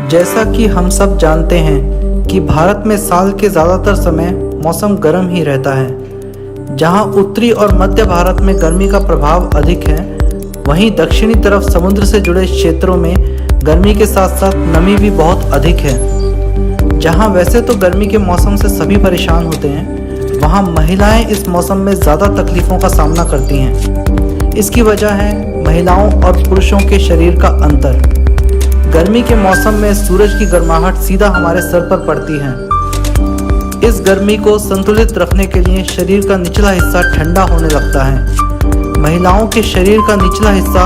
जैसा कि हम सब जानते हैं कि भारत में साल के ज़्यादातर समय मौसम गर्म ही रहता है। जहां उत्तरी और मध्य भारत में गर्मी का प्रभाव अधिक है, वहीं दक्षिणी तरफ समुद्र से जुड़े क्षेत्रों में गर्मी के साथ साथ नमी भी बहुत अधिक है। जहां वैसे तो गर्मी के मौसम से सभी परेशान होते हैं, वहां महिलाएं इस मौसम में ज़्यादा तकलीफ़ों का सामना करती हैं। इसकी वजह है महिलाओं और पुरुषों के शरीर का अंतर। गर्मी के मौसम में सूरज की गर्माहट सीधा हमारे सर पर पड़ती है। इस गर्मी को संतुलित रखने के लिए शरीर का निचला हिस्सा ठंडा होने लगता है। महिलाओं के शरीर का निचला हिस्सा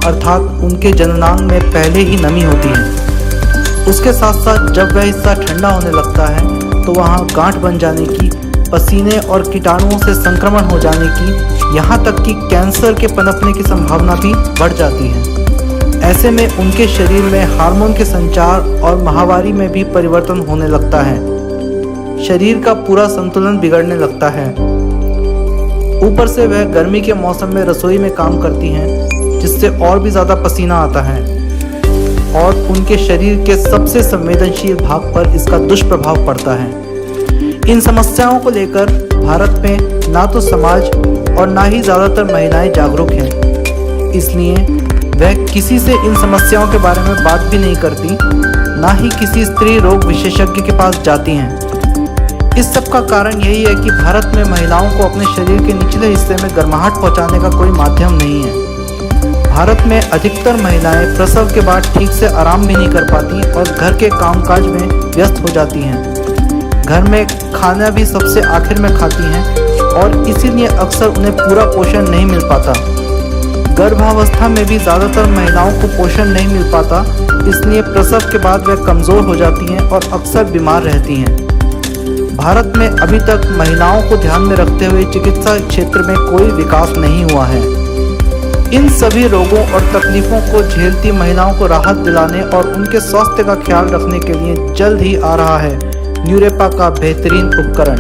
अर्थात उनके जननांग में पहले ही नमी होती है। उसके साथ साथ जब वह हिस्सा ठंडा होने लगता है तो वहाँ गांठ बन जाने की, पसीने और कीटाणुओं से संक्रमण हो जाने की, यहाँ तक कि कैंसर के पनपने की संभावना भी बढ़ जाती है। ऐसे में उनके शरीर में हार्मोन के संचार और माहवारी में भी परिवर्तन होने लगता है। शरीर का पूरा संतुलन बिगड़ने लगता है। ऊपर से वह गर्मी के मौसम में रसोई में काम करती हैं, जिससे और भी ज़्यादा पसीना आता है और उनके शरीर के सबसे संवेदनशील भाग पर इसका दुष्प्रभाव पड़ता है। इन समस्याओं को लेकर भारत में ना तो समाज और ना ही ज़्यादातर महिलाएं जागरूक हैं। इसलिए वह किसी से इन समस्याओं के बारे में बात भी नहीं करती, ना ही किसी स्त्री रोग विशेषज्ञ के पास जाती हैं। इस सब का कारण यही है कि भारत में महिलाओं को अपने शरीर के निचले हिस्से में गर्माहट पहुंचाने का कोई माध्यम नहीं है। भारत में अधिकतर महिलाएं प्रसव के बाद ठीक से आराम भी नहीं कर पाती और घर के कामकाज में व्यस्त हो जाती हैं। घर में खाना भी सबसे आखिर में खाती हैं और इसीलिए अक्सर उन्हें पूरा पोषण नहीं मिल पाता। गर्भावस्था में भी ज़्यादातर महिलाओं को पोषण नहीं मिल पाता, इसलिए प्रसव के बाद वह कमज़ोर हो जाती हैं और अक्सर बीमार रहती हैं। भारत में अभी तक महिलाओं को ध्यान में रखते हुए चिकित्सा क्षेत्र में कोई विकास नहीं हुआ है। इन सभी रोगों और तकलीफ़ों को झेलती महिलाओं को राहत दिलाने और उनके स्वास्थ्य का ख्याल रखने के लिए जल्द ही आ रहा है न्यूरेपा का बेहतरीन उपकरण।